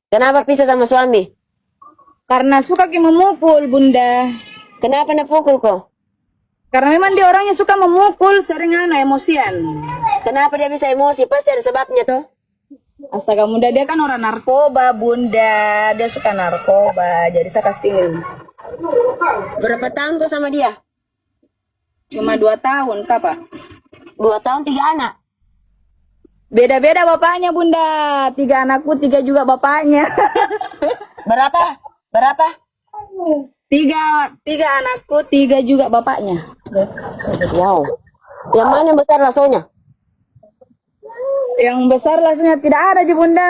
Kenapa pisah sama suami? Karena suka ki memukul, Bunda. Kenapa nak pukul kok? Karena memang dia orangnya suka memukul, sering emosian. Kenapa dia bisa emosi? Pasti ada sebabnya toh. Astaga, Bunda, dia kan orang narkoba, Bunda. Dia suka narkoba, jadi saya kasih tinggal. Berapa tahun kok sama dia? Cuma 2 tahun, Kak, Pak. 2 tahun 3 anak. Beda-beda bapaknya, Bunda. 3 anakku, 3 juga bapaknya. Berapa? Berapa? 3 anakku, 3 juga bapaknya. Wow. Yang mana yang besar rasonya? Yang besar langsungnya tidak ada aja, Bunda.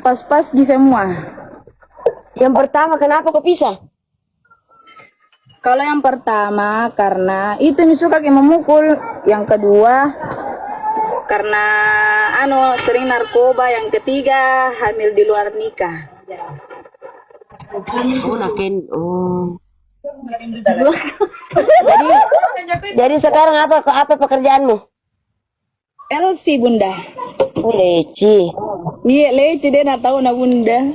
Pas-pas di semua. Yang pertama kenapa kok pisah? Kalau yang pertama karena itu nih suka kayak memukul. Yang kedua karena sering narkoba. Yang ketiga hamil di luar nikah. Oh, naken. Oh. jadi sekarang apa pekerjaanmu? LC, Bunda. Oh, leci. Iya, leci dia nak tahu na, Bunda.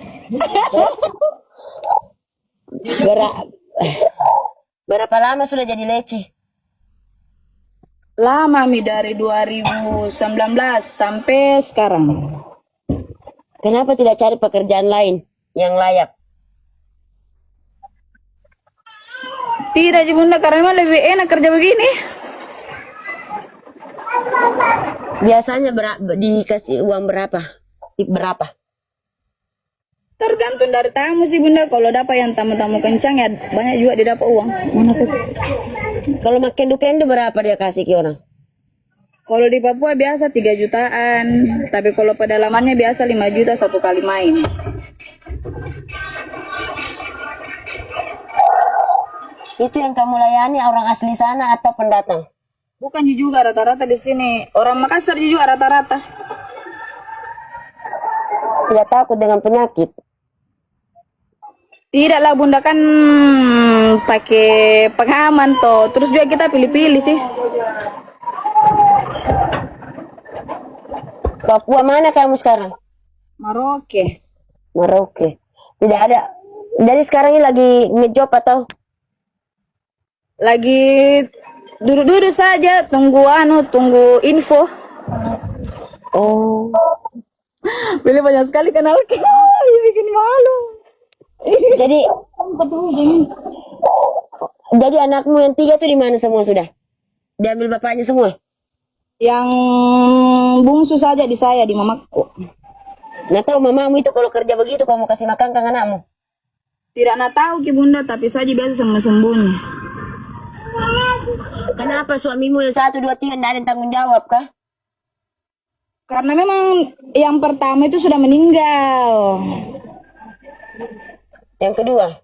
Berapa lama sudah jadi leci? Lama Mi, dari 2019 sampai sekarang. Kenapa tidak cari pekerjaan lain yang layak? Tidak, Bunda, karena memang lebih enak kerja begini. Biasanya dikasih uang berapa? Tip berapa? Tergantung dari tamu sih, Bunda. Kalau dapat yang tamu-tamu kencang ya banyak juga didapat uang. Kalau makin kendo berapa dia kasih ke orang? Kalau di Papua biasa 3 jutaan, tapi kalau pedalamannya biasa 5 juta satu kali main. Itu yang kamu layani orang asli sana atau pendatang? Bukan juga rata-rata di sini. Orang Makassar juga rata-rata. Tidak takut dengan penyakit? Tidaklah, Bunda, kan pakai pengaman toh. Terus juga kita pilih-pilih sih. Papua mana kamu sekarang? Merauke. Merauke. Tidak ada. Jadi sekarang ini lagi ngejob atau? Lagi duduk-duduk saja, tunggu info. Oh. Pilih banyak sekali kenal bikin malu. Jadi anakmu yang 3 tuh di mana semua sudah? Diambil bapaknya semua? Yang bungsu saja di saya, di mamaku. Nah, tahu mamamu itu kalau kerja begitu kamu kasih makan ke anakmu? Tidak nak tahu ki, Bunda, tapi saja biasa sembunyi. Kenapa suamimu yang 1, 2, 3 tidak ada yang tanggung jawab kah? Karena memang yang pertama itu sudah meninggal. Yang kedua?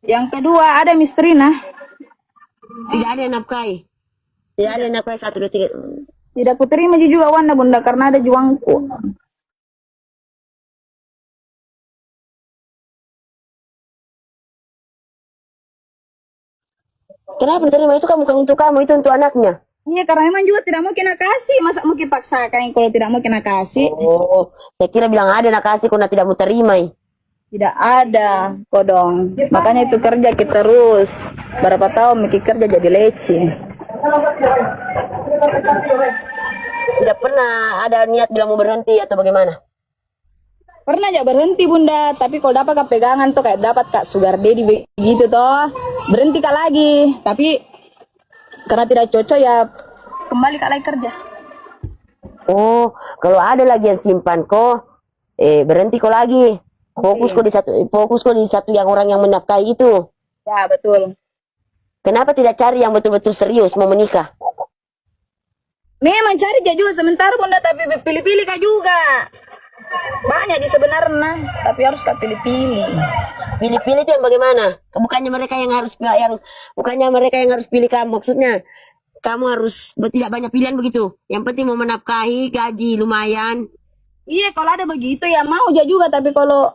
Yang kedua ada Mistrina. Tidak ada yang nafkahi? Tidak ada yang nafkahi 1, 2, 3? Tidak kuterima juga Wanda, Bunda, karena ada juangku. Kenapa diterima? Itu untuk kamu, itu untuk anaknya? Iya, karena memang juga tidak mau kena kasih. Masa mau paksakan kalau tidak mau kena kasih? Oh, saya kira bilang ada nak kasih kau tidak mau terima. Tidak ada, kodong. Makanya itu kerja kita terus. Berapa tahun mikir kerja jadi leci. Tidak pernah ada niat bilang mau berhenti atau bagaimana? Pernah aja berhenti, Bunda, tapi kalau dapat kak pegangan tuh kayak dapat kak sugar daddy begitu toh, berhenti kak lagi. Tapi karena tidak cocok ya kembali kak lagi kerja. Oh, kalau ada lagi yang simpan kok, berhenti kok lagi. Fokus kok di satu yang orang yang menafkahi itu. Ya, betul. Kenapa tidak cari yang betul-betul serius mau menikah? Memang cari aja juga sementara, Bunda, tapi pilih-pilih kak juga. Banyak sih sebenarnya, tapi harus kak pilih-pilih. Pilih-pilih itu yang bagaimana? Bukannya mereka yang harus pilih kamu. Maksudnya kamu harus tidak banyak pilihan begitu. Yang penting mau menafkahi, gaji lumayan. Iya, kalau ada begitu ya mau aja juga, tapi kalau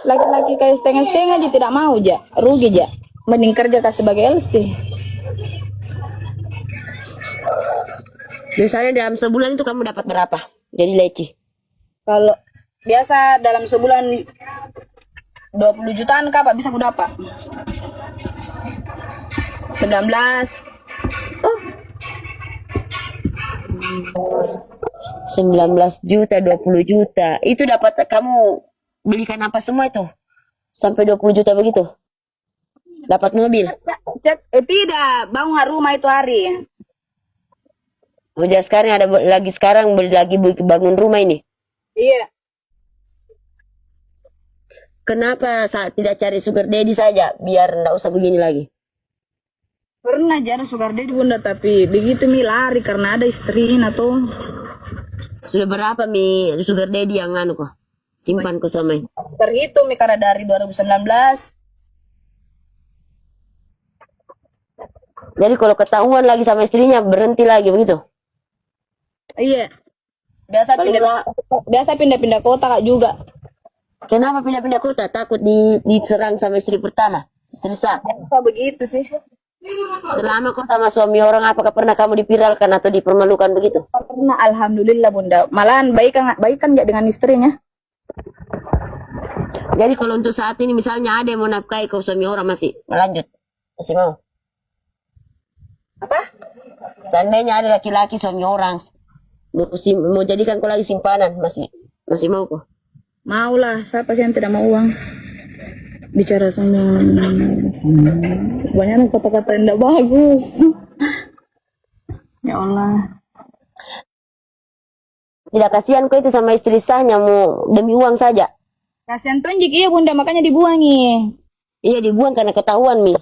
laki-laki kayak setengah-setengah aja tidak mau aja, rugi aja. Mending kerja kak sebagai LC. Misalnya dalam sebulan itu kamu dapat berapa? Jadi leci. Kalau biasa dalam sebulan 20 jutaan kak, Pak, bisa aku dapat. 19. Oh, 19 juta, 20 juta. Itu dapat kamu belikan apa semua itu? Sampai 20 juta begitu. Dapat mobil. tidak, bangun rumah itu hari. Udah sekarang ada lagi bangun rumah ini. Iya. Kenapa saat tidak cari sugar daddy saja biar ndak usah begini lagi? Pernah jadi sugar daddy bunda, tapi begitu mi lari karena ada istrinya tuh. Sudah berapa mi sugar daddy yang anu kok? Simpan kok sama ini. Terhitung mi karena dari 2019. Jadi kalau ketahuan lagi sama istrinya berhenti lagi begitu? Iya. Biasa Paling pindah-pindah kota kak juga. Kenapa pindah-pindah kota? Takut diserang sama istri pertama, istri sah. Apa begitu sih? Selama kau sama suami orang, apakah pernah kamu dipiralkan atau dipermalukan begitu? Pernah, alhamdulillah bunda. Malahan baikan ya dengan istrinya. Jadi kalau untuk saat ini misalnya ada yang mau nafkahi kau suami orang masih lanjut, masih mau? Apa? Seandainya ada laki-laki suami orang mau jadikan kau lagi simpanan, masih mau kok? Maulah, siapa sih yang tidak mau uang? Bicara sama banyak kata-kata yang tidak bagus. Ya Allah. Tidak kasihan kau itu sama istri sahnya mau demi uang saja? Kasihan tunjuk iya bunda, makanya dibuangi. Iya dibuang karena ketahuan mi.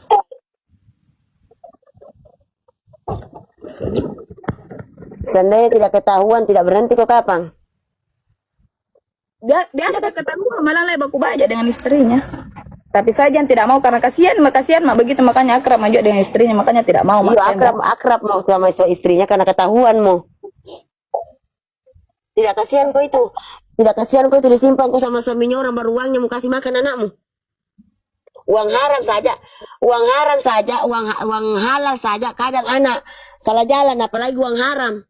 Seandainya tidak ketahuan, tidak berhenti kok kapan? Biasa ketahuan malah lah baku baja dengan istrinya. Tapi saja yang tidak mau karena kasihan mak begitu, makanya akrab maju dengan istrinya, makanya tidak mau. Iya akrab mau sama istrinya karena ketahuan mau. Tidak kasihan kok itu. Tidak kasihan kok itu disimpan kok sama suaminya orang baru uangnya mau kasih makan anakmu. Uang haram saja, uang halal saja kadang anak salah jalan apalagi uang haram.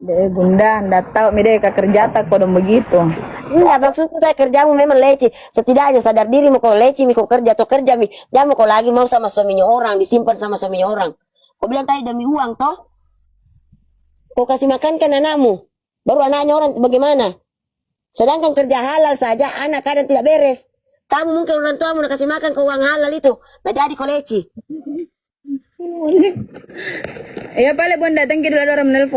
Bunda, ndak tahu mereka kerja tak kodong begitu. Enggak, maksudku saya kerjamu memang leci. Setidaknya sadar diri mau kau leci, kau kerja atau kerja, jangan kau lagi mau sama suaminya orang, disimpan sama suaminya orang. Kau bilang tadi demi uang toh? Kau kasih makan kan anakmu, baru anaknya orang bagaimana? Sedangkan kerja halal saja, anak kadang tidak beres. Kamu mungkin orang tua mau kasih makan ke uang halal itu, nah jadi kau leci. Iya, balik bunda, thank you dulu ada orang menelpon.